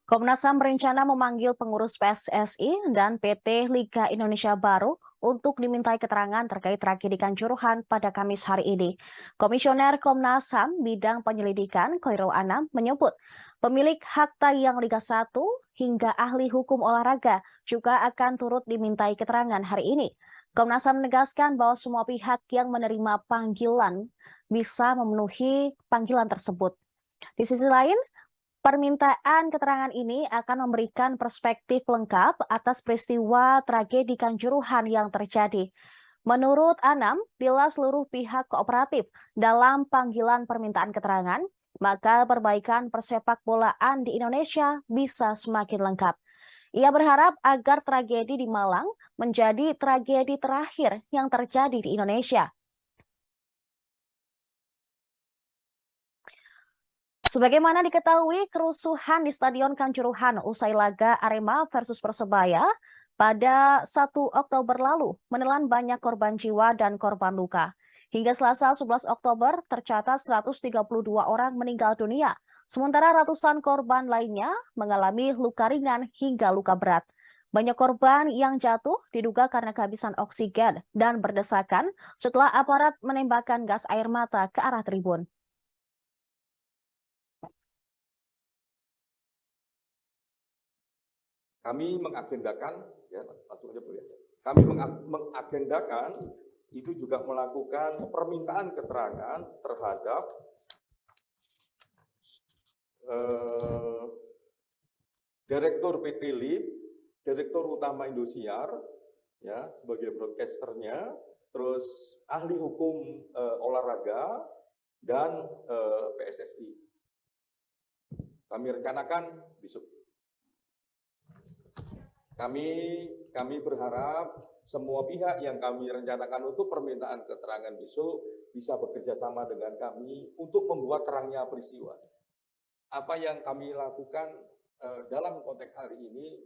Komnas HAM berencana memanggil pengurus PSSI dan PT Liga Indonesia Baru untuk dimintai keterangan terkait tragedi Kanjuruhan pada Kamis hari ini. Komisioner Komnas HAM bidang penyelidikan Khoirul Anam menyebut pemilik hak tayang Liga 1 hingga ahli hukum olahraga juga akan turut dimintai keterangan hari ini. Komnas HAM menegaskan bahwa semua pihak yang menerima panggilan bisa memenuhi panggilan tersebut. Di sisi lain, permintaan keterangan ini akan memberikan perspektif lengkap atas peristiwa tragedi Kanjuruhan yang terjadi. Menurut Anam, bila seluruh pihak kooperatif dalam panggilan permintaan keterangan, maka perbaikan persepak bolaan di Indonesia bisa semakin lengkap. Ia berharap agar tragedi di Malang menjadi tragedi terakhir yang terjadi di Indonesia. Sebagaimana diketahui, kerusuhan di Stadion Kanjuruhan usai laga Arema versus Persebaya pada 1 Oktober lalu menelan banyak korban jiwa dan korban luka. Hingga Selasa 11 Oktober tercatat 132 orang meninggal dunia, sementara ratusan korban lainnya mengalami luka ringan hingga luka berat. Banyak korban yang jatuh diduga karena kehabisan oksigen dan berdesakan setelah aparat menembakkan gas air mata ke arah tribun. Kami mengagendakan, ya, langsung aja boleh. Kami mengagendakan itu juga melakukan permintaan keterangan terhadap Direktur PT LIP, Direktur Utama Indosiar, ya, sebagai broadcasternya, terus ahli hukum olahraga dan PSSI. Kami rencanakan besok. Kami berharap semua pihak yang kami rencanakan untuk permintaan keterangan besok bisa bekerja sama dengan kami untuk membuat terangnya peristiwa. Apa yang kami lakukan dalam konteks hari ini,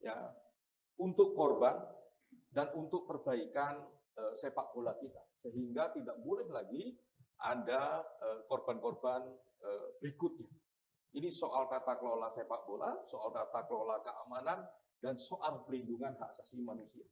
ya, untuk korban dan untuk perbaikan sepak bola kita, sehingga tidak boleh lagi ada korban-korban berikutnya. Ini soal tata kelola sepak bola, soal tata kelola keamanan, dan soal pelindungan hak asasi manusia.